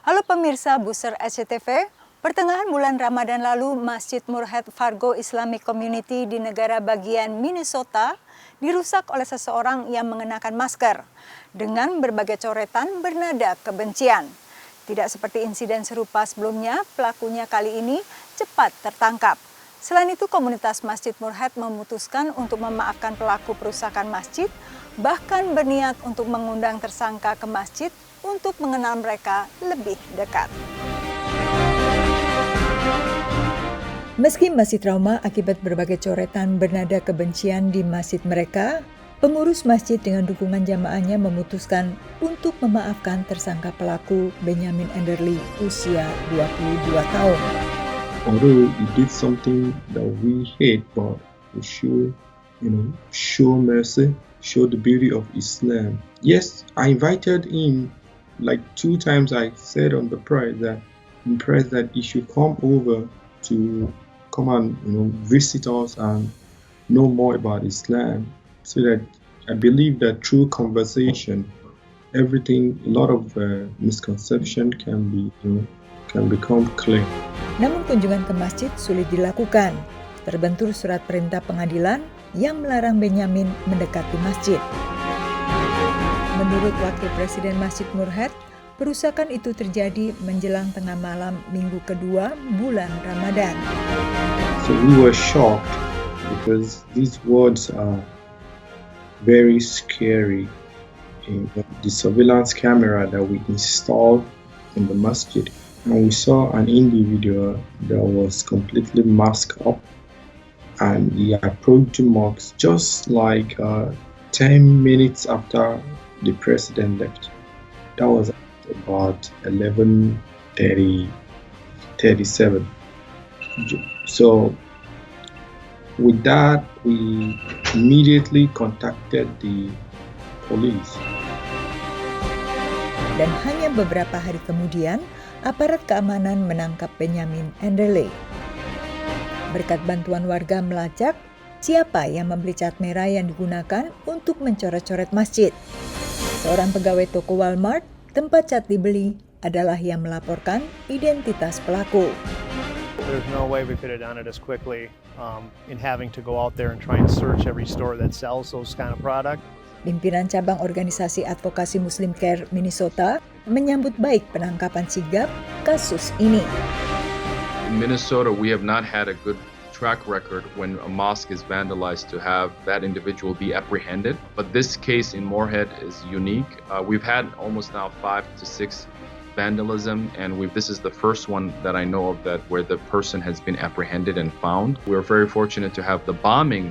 Halo pemirsa Booster SCTV, pertengahan bulan Ramadan lalu Masjid Moorhead Fargo Islamic Community di negara bagian Minnesota dirusak oleh seseorang yang mengenakan masker dengan berbagai coretan bernada kebencian. Tidak seperti insiden serupa sebelumnya, pelakunya kali ini cepat tertangkap. Selain itu, komunitas Masjid Moorhead memutuskan untuk memaafkan pelaku perusakan masjid, bahkan berniat untuk mengundang tersangka ke masjid untuk mengenal mereka lebih dekat. Meski masih trauma akibat berbagai coretan bernada kebencian di masjid mereka, pengurus masjid dengan dukungan jamaahnya memutuskan untuk memaafkan tersangka pelaku Benjamin Enderle usia 22 tahun. Although he did something that we hate, but we should, show mercy, show the beauty of Islam. Yes, I invited him like 2 times. I said on the prayer that he should come over to come and visit us and know more about Islam, so that I believe that through conversation, a lot of misconception can become clear. Namun kunjungan ke masjid sulit dilakukan. Terbentur surat perintah pengadilan yang melarang Benjamin mendekati masjid. Menurut Wakil Presiden Masjid Moorhead, perusakan itu terjadi menjelang tengah malam minggu kedua bulan Ramadan. So we were shocked because these words are very scary. The surveillance camera that we installed in the masjid, and we saw an individual that was completely masked up, and he approached the mosque just like 10 minutes after the president left. That was about 11:37. So with that, we immediately contacted the police. Dan hanya beberapa hari kemudian, aparat keamanan menangkap Benjamin Enderle. Berkat bantuan warga melacak siapa yang membeli cat merah yang digunakan untuk mencoret-coret masjid. Seorang pegawai toko Walmart, tempat cat dibeli, adalah yang melaporkan identitas pelaku. There's no way we could have done it as quickly in having to go out there and try and search every store that sells those kind of product. Pimpinan cabang organisasi advokasi Muslim Care Minnesota menyambut baik penangkapan sigap kasus ini. In Minnesota, we have not had a good track record when a mosque is vandalized to have that individual be apprehended. But this case in Moorhead is unique. We've had almost now 5 to 6 vandalism, and this is the first one that I know of where the person has been apprehended and found. We're very fortunate to have the bombing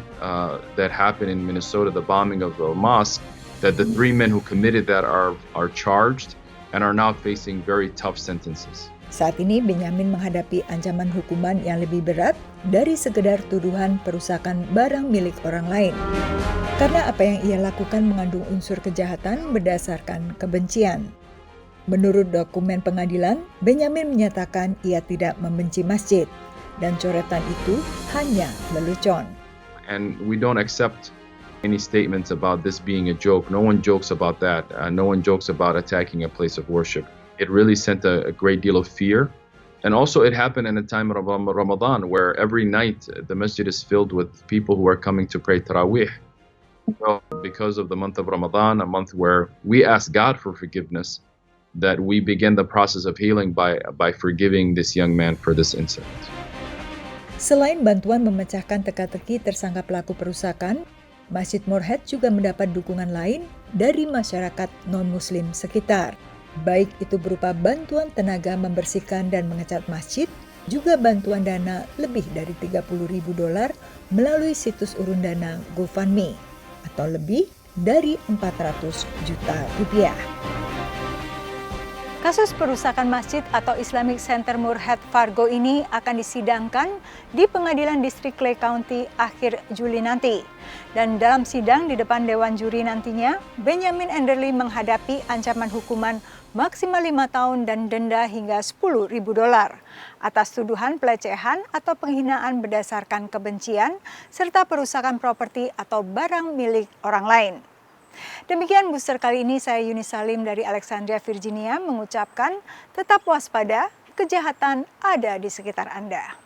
that happened in Minnesota, the bombing of the mosque, that the 3 men who committed that are charged and are now facing very tough sentences. Saat ini Benjamin menghadapi ancaman hukuman yang lebih berat dari sekedar tuduhan perusakan barang milik orang lain. Karena apa yang ia lakukan mengandung unsur kejahatan berdasarkan kebencian. Menurut dokumen pengadilan, Benjamin menyatakan ia tidak membenci masjid dan coretan itu hanya lelucon. And we don't accept any statements about this being a joke. No one jokes about that. No one jokes about attacking a place of worship. It really sent a great deal of fear. And also it happened in a time of Ramadan where every night the masjid is filled with people who are coming to pray Taraweeh. Well, because of the month of Ramadan, a month where we ask God for forgiveness, that we begin the process of healing by forgiving this young man for this incident. Selain bantuan memecahkan teka-teki tersangka pelaku perusakan, Masjid Moorhead juga mendapat dukungan lain dari masyarakat non-muslim sekitar. Baik itu berupa bantuan tenaga membersihkan dan mengecat masjid, juga bantuan dana lebih dari $30.000 melalui situs urun dana GoFundMe, atau lebih dari 400 juta rupiah. Kasus perusakan masjid atau Islamic Center Moorhead Fargo ini akan disidangkan di Pengadilan Distrik Clay County akhir Juli nanti. Dan dalam sidang di depan Dewan Juri nantinya, Benjamin Enderle menghadapi ancaman hukuman maksimal 5 tahun dan denda hingga $10.000 atas tuduhan pelecehan atau penghinaan berdasarkan kebencian serta perusakan properti atau barang milik orang lain. Demikian booster kali ini, saya Yuni Salim dari Alexandria, Virginia mengucapkan tetap waspada, kejahatan ada di sekitar Anda.